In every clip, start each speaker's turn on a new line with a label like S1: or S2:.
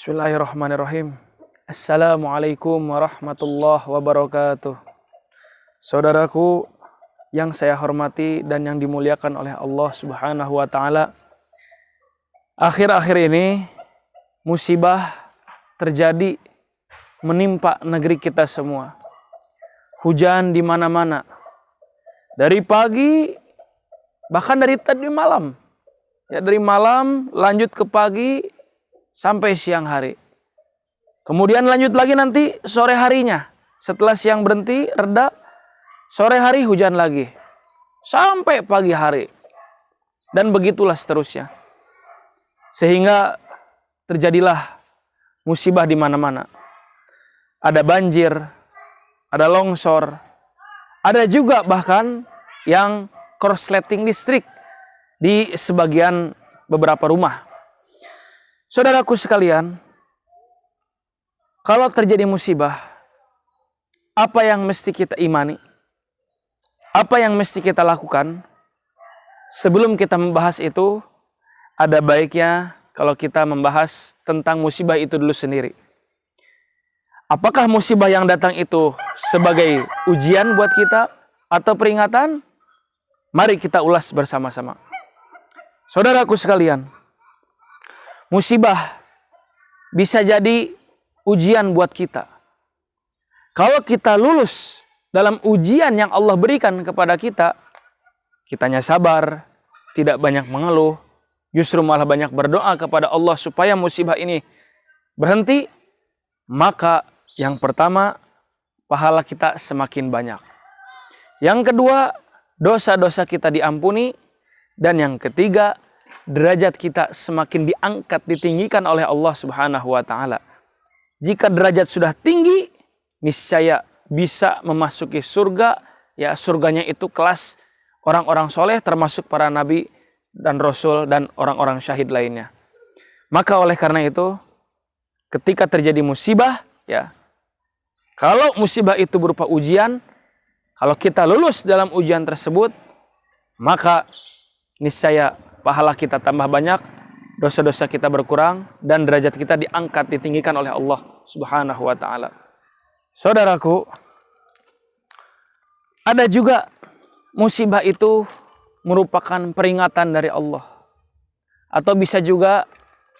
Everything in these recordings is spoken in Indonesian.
S1: Bismillahirrahmanirrahim. Assalamualaikum warahmatullahi wabarakatuh. Saudaraku yang saya hormati dan yang dimuliakan oleh Allah Subhanahu wa taala. Akhir-akhir ini musibah terjadi menimpa negeri kita semua. Hujan di mana-mana. Dari pagi bahkan dari tadi malam. Ya, dari malam lanjut ke pagi sampai siang hari. Kemudian lanjut lagi nanti sore harinya. Setelah siang berhenti, reda, sore hari hujan lagi. Sampai pagi hari. Dan begitulah seterusnya. Sehingga terjadilah musibah di mana-mana. Ada banjir, ada longsor, ada juga bahkan yang korsleting listrik di sebagian beberapa rumah. Saudaraku sekalian, kalau terjadi musibah, apa yang mesti kita imani? Apa yang mesti kita lakukan? Sebelum kita membahas itu, ada baiknya kalau kita membahas tentang musibah itu dulu sendiri. Apakah musibah yang datang itu sebagai ujian buat kita atau peringatan? Mari kita ulas bersama-sama. Saudaraku sekalian, musibah bisa jadi ujian buat kita. Kalau kita lulus dalam ujian yang Allah berikan kepada kita, kitanya sabar, tidak banyak mengeluh, justru malah banyak berdoa kepada Allah supaya musibah ini berhenti, maka yang pertama, pahala kita semakin banyak. Yang kedua, dosa-dosa kita diampuni. Dan yang ketiga, derajat kita semakin diangkat, ditinggikan oleh Allah Subhanahu wa taala. Jika derajat sudah tinggi, niscaya bisa memasuki surga. Ya, surganya itu kelas orang-orang soleh, termasuk para nabi dan rasul dan orang-orang syahid lainnya. Maka oleh karena itu, ketika terjadi musibah, ya, kalau musibah itu berupa ujian, kalau kita lulus dalam ujian tersebut, maka niscaya pahala kita tambah banyak, dosa-dosa kita berkurang, dan derajat kita diangkat, ditinggikan oleh Allah Subhanahu wa ta'ala. Saudaraku, ada juga musibah itu merupakan peringatan dari Allah. Atau bisa juga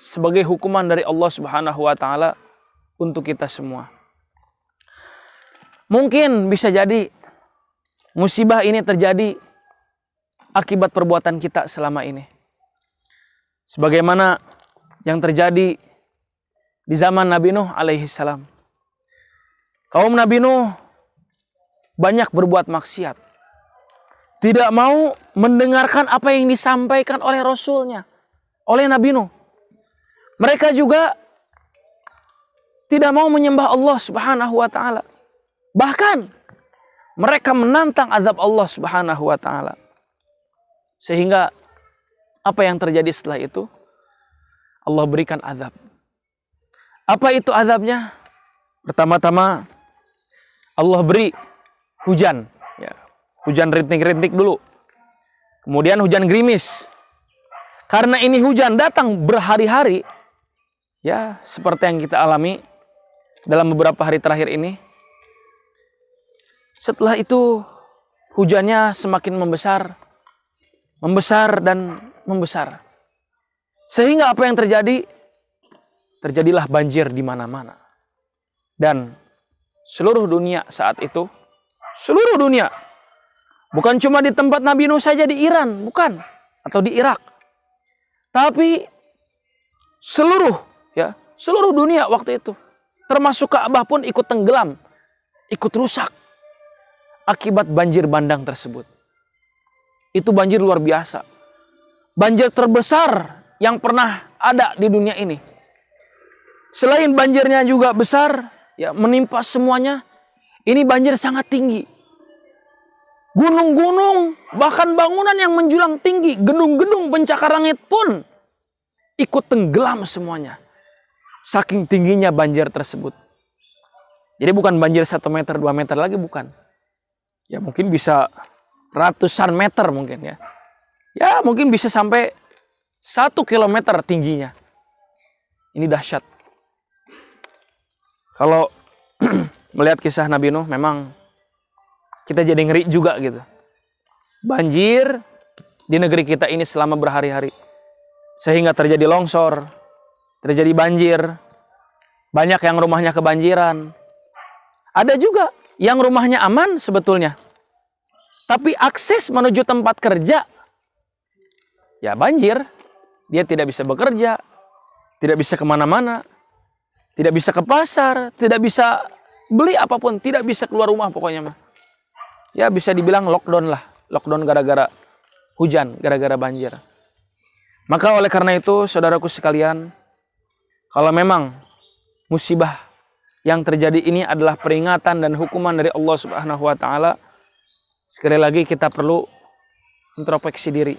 S1: sebagai hukuman dari Allah Subhanahu wa ta'ala untuk kita semua. Mungkin bisa jadi musibah ini terjadi akibat perbuatan kita selama ini. Sebagaimana yang terjadi di zaman Nabi Nuh alaihi salam. Kaum Nabi Nuh banyak berbuat maksiat. Tidak mau mendengarkan apa yang disampaikan oleh Rasulnya, oleh Nabi Nuh. Mereka juga tidak mau menyembah Allah Subhanahu wa ta'ala. Bahkan mereka menantang azab Allah Subhanahu wa ta'ala. Sehingga apa yang terjadi setelah itu? Allah berikan azab. Apa itu azabnya? Pertama-tama Allah beri hujan. Ya, hujan rintik-rintik dulu. Kemudian hujan gerimis. Karena ini hujan datang berhari-hari. Ya, seperti yang kita alami dalam beberapa hari terakhir ini. Setelah itu hujannya semakin membesar dan membesar. Sehingga apa yang terjadi? Terjadilah banjir di mana-mana. Dan seluruh dunia saat itu, seluruh dunia, bukan cuma di tempat Nabi Nuh saja di Iran, bukan, atau di Irak. Tapi seluruh dunia waktu itu, termasuk Ka'bah pun ikut tenggelam, ikut rusak akibat banjir bandang tersebut. Itu banjir luar biasa. Banjir terbesar yang pernah ada di dunia ini. Selain banjirnya juga besar, ya, menimpa semuanya, ini banjir sangat tinggi. Gunung-gunung, bahkan bangunan yang menjulang tinggi, gedung-gedung pencakar langit pun ikut tenggelam semuanya. Saking tingginya banjir tersebut. Jadi bukan banjir 1 meter, 2 meter lagi, bukan. Ya mungkin bisa ratusan meter mungkin ya. Ya mungkin bisa sampai 1 kilometer tingginya. Ini dahsyat. Kalau melihat kisah Nabi Nuh, memang kita jadi ngeri juga gitu. Banjir di negeri kita ini selama berhari-hari, sehingga terjadi longsor, terjadi banjir. Banyak yang rumahnya kebanjiran. Ada juga yang rumahnya aman sebetulnya, tapi akses menuju tempat kerja, ya banjir. Dia tidak bisa bekerja, tidak bisa kemana-mana, tidak bisa ke pasar, tidak bisa beli apapun, tidak bisa keluar rumah pokoknya mah. Ya bisa dibilang lockdown lah. Lockdown gara-gara hujan, gara-gara banjir. Maka oleh karena itu, saudaraku sekalian, kalau memang musibah yang terjadi ini adalah peringatan dan hukuman dari Allah Subhanahu wa taala, sekali lagi kita perlu introspeksi diri.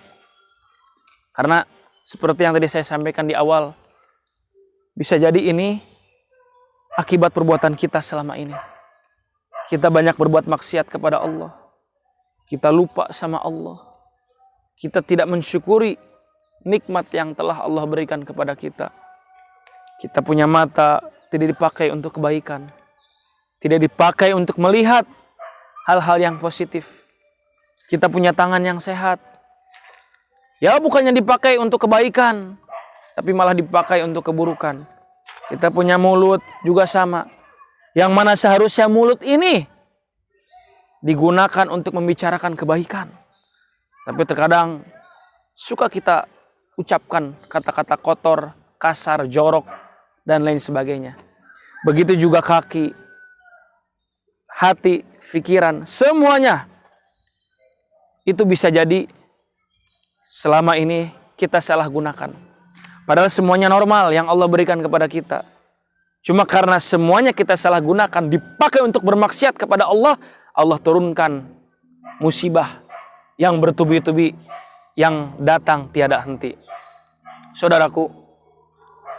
S1: Karena seperti yang tadi saya sampaikan di awal, bisa jadi ini akibat perbuatan kita selama ini. Kita banyak berbuat maksiat kepada Allah. Kita lupa sama Allah. Kita tidak mensyukuri nikmat yang telah Allah berikan kepada kita. Kita punya mata, tidak dipakai untuk kebaikan. Tidak dipakai untuk melihat hal-hal yang positif. Kita punya tangan yang sehat. Ya bukannya dipakai untuk kebaikan, tapi malah dipakai untuk keburukan. Kita punya mulut juga sama. Yang mana seharusnya mulut ini digunakan untuk membicarakan kebaikan. Tapi terkadang suka kita ucapkan kata-kata kotor, kasar, jorok, dan lain sebagainya. Begitu juga kaki, hati, pikiran, semuanya. Itu bisa jadi selama ini kita salah gunakan. Padahal semuanya normal yang Allah berikan kepada kita. Cuma karena semuanya kita salah gunakan, dipakai untuk bermaksiat kepada Allah, Allah turunkan musibah yang bertubi-tubi, yang datang tiada henti. Saudaraku,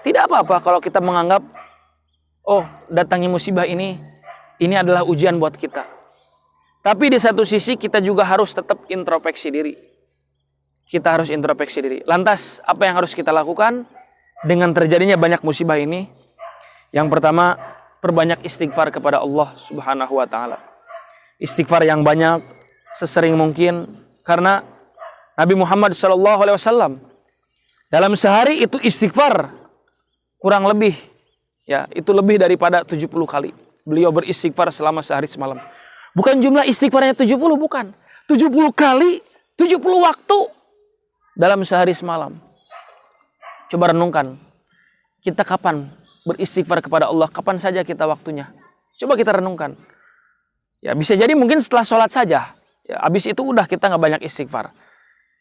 S1: tidak apa-apa kalau kita menganggap, oh datangnya musibah ini adalah ujian buat kita. Tapi di satu sisi kita juga harus tetap introspeksi diri. Kita harus introspeksi diri. Lantas apa yang harus kita lakukan dengan terjadinya banyak musibah ini? Yang pertama, perbanyak istighfar kepada Allah Subhanahu wa taala. Istighfar yang banyak, sesering mungkin, karena Nabi Muhammad SAW dalam sehari itu istighfar kurang lebih, ya itu lebih daripada 70 kali. Beliau beristighfar selama sehari semalam. Bukan jumlah istighfarnya 70, bukan. 70 kali, 70 waktu dalam sehari semalam. Coba renungkan, kita kapan beristighfar kepada Allah, kapan saja kita waktunya. Coba kita renungkan. Ya bisa jadi mungkin setelah sholat saja. Ya, habis itu udah kita nggak banyak istighfar.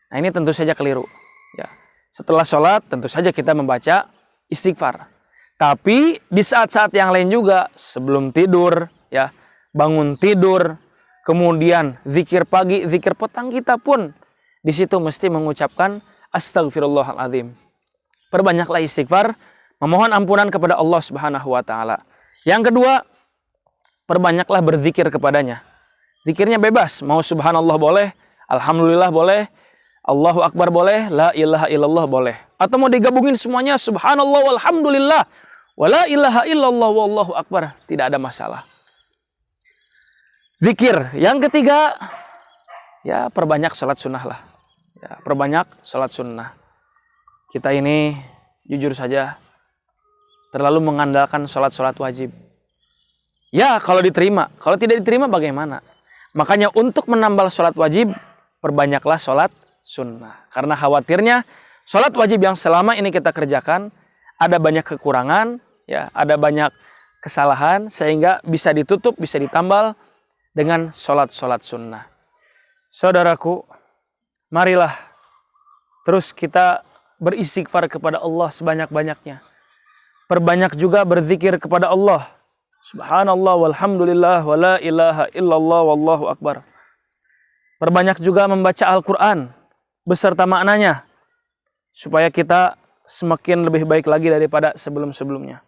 S1: Nah ini tentu saja keliru. Ya, setelah sholat tentu saja kita membaca istighfar. Tapi di saat-saat yang lain juga, sebelum tidur, ya bangun tidur, kemudian zikir pagi, zikir petang, kita pun di situ mesti mengucapkan astagfirullahaladzim. Perbanyaklah istighfar, memohon ampunan kepada Allah Subhanahu wa taala. Yang kedua, perbanyaklah berzikir kepadanya. Zikirnya bebas, mau subhanallah boleh, alhamdulillah boleh, Allahu akbar boleh, la ilaha illallah boleh. Atau mau digabungin semuanya, subhanallah walhamdulillah, wa la ilaha illallah wallahu akbar, tidak ada masalah. Zikir. Yang ketiga, ya perbanyak sholat sunnah lah. Ya, perbanyak sholat sunnah. Kita ini jujur saja terlalu mengandalkan sholat-sholat wajib. Ya kalau diterima, kalau tidak diterima bagaimana? Makanya untuk menambal sholat wajib, perbanyaklah sholat sunnah. Karena khawatirnya sholat wajib yang selama ini kita kerjakan, ada banyak kekurangan, ya, ada banyak kesalahan, sehingga bisa ditutup, bisa ditambal dengan sholat-sholat sunnah. Saudaraku, marilah terus kita beristighfar kepada Allah sebanyak-banyaknya. Perbanyak juga berzikir kepada Allah. Subhanallah walhamdulillah wa la ilaha illallah wallahu akbar. Perbanyak juga membaca Al-Quran beserta maknanya, supaya kita semakin lebih baik lagi daripada sebelum-sebelumnya.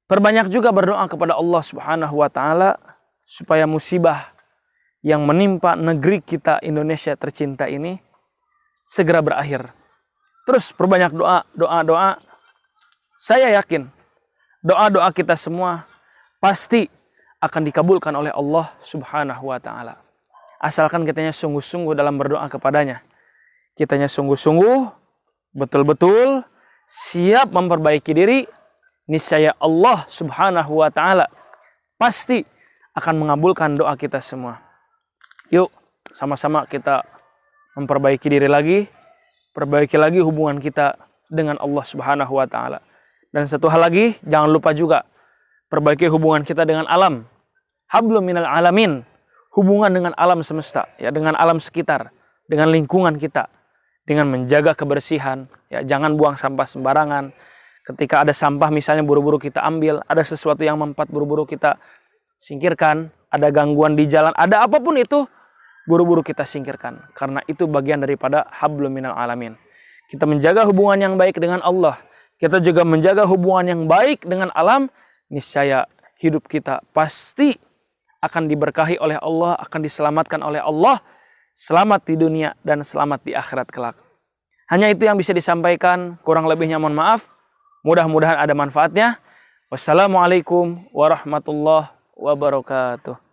S1: Perbanyak juga berdoa kepada Allah Subhanahu wa taala supaya musibah yang menimpa negeri kita Indonesia tercinta ini segera berakhir. Terus perbanyak doa. Saya yakin doa-doa kita semua pasti akan dikabulkan oleh Allah Subhanahu wa taala. Asalkan kitanya sungguh-sungguh dalam berdoa kepadanya. Kitanya sungguh-sungguh, betul-betul siap memperbaiki diri, niscaya Allah Subhanahu wa taala pasti akan mengabulkan doa kita semua. Yuk, sama-sama kita memperbaiki diri lagi, perbaiki lagi hubungan kita dengan Allah Subhanahu wa taala. Dan satu hal lagi, jangan lupa juga perbaiki hubungan kita dengan alam. Hablum minal alamin, hubungan dengan alam semesta, ya, dengan alam sekitar, dengan lingkungan kita, dengan menjaga kebersihan, ya, jangan buang sampah sembarangan. Ketika ada sampah misalnya buru-buru kita ambil, ada sesuatu yang mempat buru-buru kita singkirkan, ada gangguan di jalan, ada apapun itu, buru-buru kita singkirkan. Karena itu bagian daripada hablum minal alamin. Kita menjaga hubungan yang baik dengan Allah, kita juga menjaga hubungan yang baik dengan alam, niscaya hidup kita pasti akan diberkahi oleh Allah, akan diselamatkan oleh Allah, selamat di dunia dan selamat di akhirat kelak. Hanya itu yang bisa disampaikan, kurang lebihnya mohon maaf. Mudah-mudahan ada manfaatnya. Wassalamualaikum warahmatullahi wabarakatuh.